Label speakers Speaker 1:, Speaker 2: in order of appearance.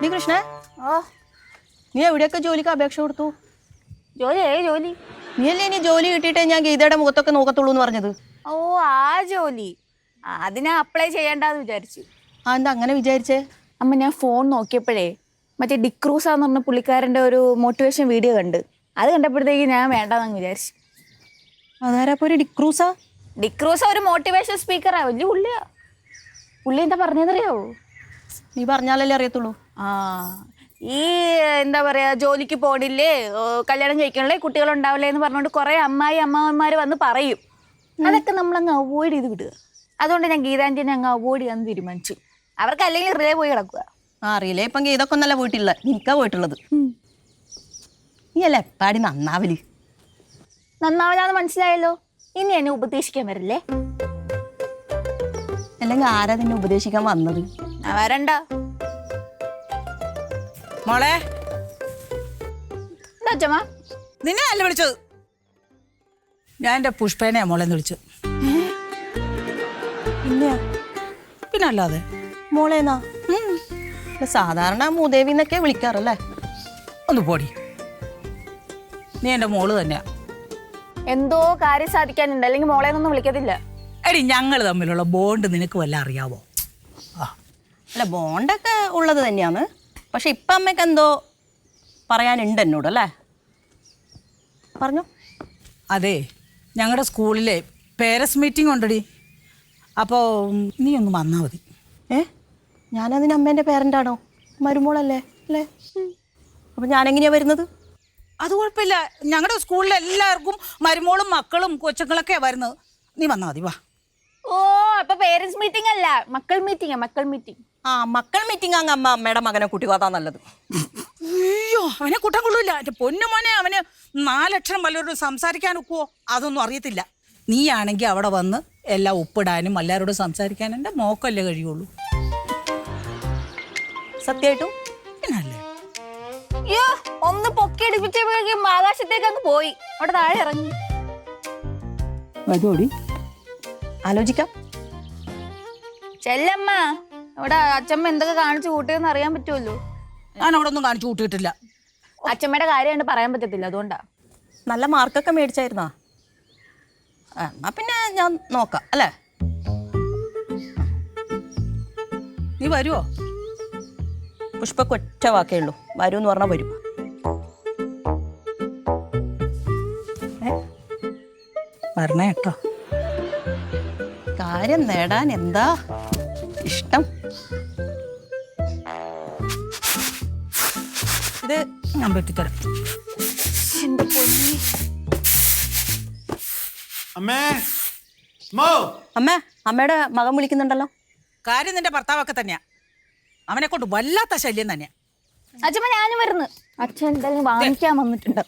Speaker 1: നീ കൃഷ്ണ നീ എവിടെയൊക്കെ ജോലിക്ക് അപേക്ഷ കൊടുത്തു?
Speaker 2: ജോലി
Speaker 1: നീയല്ലേ ഇനി ജോലി കിട്ടിയിട്ടേ ഞാൻ ഗീതയുടെ മുഖത്തൊക്കെ നോക്കത്തുള്ളൂ എന്ന് പറഞ്ഞത്?
Speaker 2: ഓ ആ ജോലി അതിനാ അപ്ലൈ ചെയ്യണ്ടെന്ന് വിചാരിച്ചു.
Speaker 1: എന്താ അങ്ങനെ വിചാരിച്ചേ?
Speaker 2: അമ്മ ഞാൻ ഫോൺ നോക്കിയപ്പോഴേ മറ്റേ ഡിക്രൂസാന്ന് പറഞ്ഞ പുള്ളിക്കാരൻ്റെ ഒരു മോട്ടിവേഷൻ വീഡിയോ കണ്ട്. അത് കണ്ടപ്പോഴത്തേക്ക് ഞാൻ വേണ്ടെന്ന് വിചാരിച്ചു.
Speaker 1: അതാരപ്പോ ഒരു ഡിക്രൂസാ?
Speaker 2: ഡിക്രൂസ ഒരു മോട്ടിവേഷൻ സ്പീക്കറാ, വലിയ പുള്ളിയാ. പുള്ളി എന്താ പറഞ്ഞതറിയാവോ?
Speaker 1: നീ പറഞ്ഞാലല്ലേ അറിയത്തുള്ളൂ.
Speaker 2: ഈ എന്താ പറയാ, ജോലിക്ക് പോണില്ലേ, കല്യാണം കഴിക്കണല്ലേ, കുട്ടികളുണ്ടാവില്ലേ എന്ന് പറഞ്ഞുകൊണ്ട് കുറെ അമ്മാവന്മാർ വന്ന് പറയും. അതൊക്കെ നമ്മളങ്ങ് അവോയ്ഡ് ചെയ്ത് വിടുക. അതുകൊണ്ട് ഞാൻ ഗീതാഞ്ജലിനെ അങ്ങ് അവോയ്ഡ് ചെയ്യാൻ തീരുമാനിച്ചു. അവർക്ക് അല്ലെങ്കിൽ റിലേ പോയി കിടക്കുക.
Speaker 1: റിലേ ഇപ്പം ഗീതൊക്കെ ഒന്നല്ല പോയിട്ടില്ല, നിനക്കാ പോയിട്ടുള്ളത്. നീ അല്ലേ എപ്പാടി
Speaker 2: നന്നാവില്ലാന്ന് മനസ്സിലായല്ലോ. ഇനി എന്നെ ഉപദേശിക്കാൻ വരില്ലേ?
Speaker 1: അല്ലെങ്കിൽ ആരാ നിന്നെ ഉപദേശിക്കാൻ വന്നത്?
Speaker 2: വരണ്ട
Speaker 3: മോളെ.
Speaker 2: എന്താ അച്ഛമ്മ?
Speaker 3: നിന്നെ അല്ല വിളിച്ചത്, ഞാൻ എൻ്റെ പുഷ്പേനെയാ മോളെന്ന് വിളിച്ചത്. പിന്നെ അല്ലാതെ
Speaker 1: മോളേന്നാ? സാധാരണ മൂദേവി എന്നൊക്കെ വിളിക്കാറല്ലേ?
Speaker 3: ഒന്ന് പോടി, നീ എൻ്റെ മോള് തന്നെയാ.
Speaker 2: എന്തോ കാര്യം സാധിക്കാനുണ്ട്, അല്ലെങ്കിൽ മോളെ ഒന്നും വിളിക്കത്തില്ല.
Speaker 3: എടി ഞങ്ങൾ തമ്മിലുള്ള ബോണ്ട് നിനക്ക് വല്ല അറിയാവോ?
Speaker 1: അല്ല, ബോണ്ടൊക്കെ ഉള്ളത് തന്നെയാണ്. പക്ഷെ ഇപ്പം അമ്മയ്ക്ക് എന്തോ പറയാനുണ്ട് എന്നോട്, അല്ലേ? പറഞ്ഞു.
Speaker 3: അതെ, ഞങ്ങളുടെ സ്കൂളിലെ പേരൻസ് മീറ്റിംഗ് ഉണ്ടടി. അപ്പോൾ നീ ഒന്ന് വന്നാൽ മതി.
Speaker 1: ഞാനതിന് അമ്മേൻ്റെ പേരൻ്റാണോ? മരുമോളല്ലേ അല്ലേ? അപ്പം ഞാനെങ്ങനെയാണ് വരുന്നത്?
Speaker 3: അത് കുഴപ്പമില്ല, ഞങ്ങളുടെ സ്കൂളിൽ എല്ലാവർക്കും മരുമോളും മക്കളും കൊച്ചുങ്ങളൊക്കെയാണ് വരുന്നത്. നീ വന്നാൽ മതി, വാ.
Speaker 2: ഓ, അപ്പൊ പേരൻസ് മീറ്റിംഗ് അല്ല, മക്കൾ മീറ്റിംഗ്. മക്കൾ
Speaker 1: മീറ്റിംഗ് അങ്ങ് അമ്മയുടെ മകനെ കൂട്ടി പോകാൻ നല്ലത്.
Speaker 3: അയ്യോ, അവനെ കൂട്ടാൻ കൊള്ളൂല. എൻ്റെ പൊന്നുമോനെ, അവന് 4 അക്ഷരം വല്ലവരോട് സംസാരിക്കാൻ ഒക്കുവോ? അതൊന്നും അറിയത്തില്ല. നീയാണെങ്കിൽ അവിടെ വന്ന് എല്ലാം ഒപ്പിടാനും എല്ലാവരോടും സംസാരിക്കാനും എൻ്റെ മോക്കല്ലേ കഴിയുള്ളൂ.
Speaker 1: സത്യമായിട്ടും?
Speaker 3: പിന്നല്ലേ.
Speaker 2: അയ്യോ, ഒന്ന് പൊക്കിയടിപ്പിച്ചപ്പോഴേക്കും ആകാശത്തേക്ക് അങ്ങ് പോയി. അവിടെ താഴെ ഇറങ്ങി.
Speaker 1: വരുമോടി? ആലോചിക്കാം.
Speaker 2: ചെല്ലമ്മ, അവിടെ അച്ഛമ്മ എന്തൊക്കെ കാണിച്ചു കൂട്ടിയെന്ന് അറിയാൻ പറ്റുമല്ലോ.
Speaker 3: ഞാൻ അവിടെ ഒന്നും കാണിച്ചു കൂട്ടിയിട്ടില്ല.
Speaker 2: അച്ഛമ്മയുടെ കാര്യം പറയാൻ പറ്റത്തില്ല, അതുകൊണ്ടാ.
Speaker 1: നല്ല മാർക്കൊക്കെ മേടിച്ചായിരുന്നാ? എന്നാ പിന്നെ ഞാൻ നോക്കാം, അല്ലേ?
Speaker 3: നീ വരുവോ?
Speaker 1: പുഷ്പക്ക് ഒറ്റ വാക്കേ ഉള്ളൂ, വരൂന്ന് പറഞ്ഞാൽ വരും.
Speaker 3: വരണേ കേട്ടോ.
Speaker 1: കാര്യം നേടാൻ എന്താ ഇഷ്ടം?
Speaker 3: ഇത് ഞാൻ വെട്ടിത്തരാം.
Speaker 1: അമ്മയുടെ മകൻ വിളിക്കുന്നുണ്ടല്ലോ.
Speaker 3: കാര്യം നിന്റെ ഭർത്താവൊക്കെ തന്നെയാ, അവനെ കൊണ്ട് വല്ലാത്ത ശല്യം തന്നെയാ.
Speaker 2: അച്ഛമ്മ, ഞാനും വരുന്നു. അച്ഛൻ എന്തായാലും വാങ്ങിക്കാൻ വന്നിട്ടുണ്ടോ?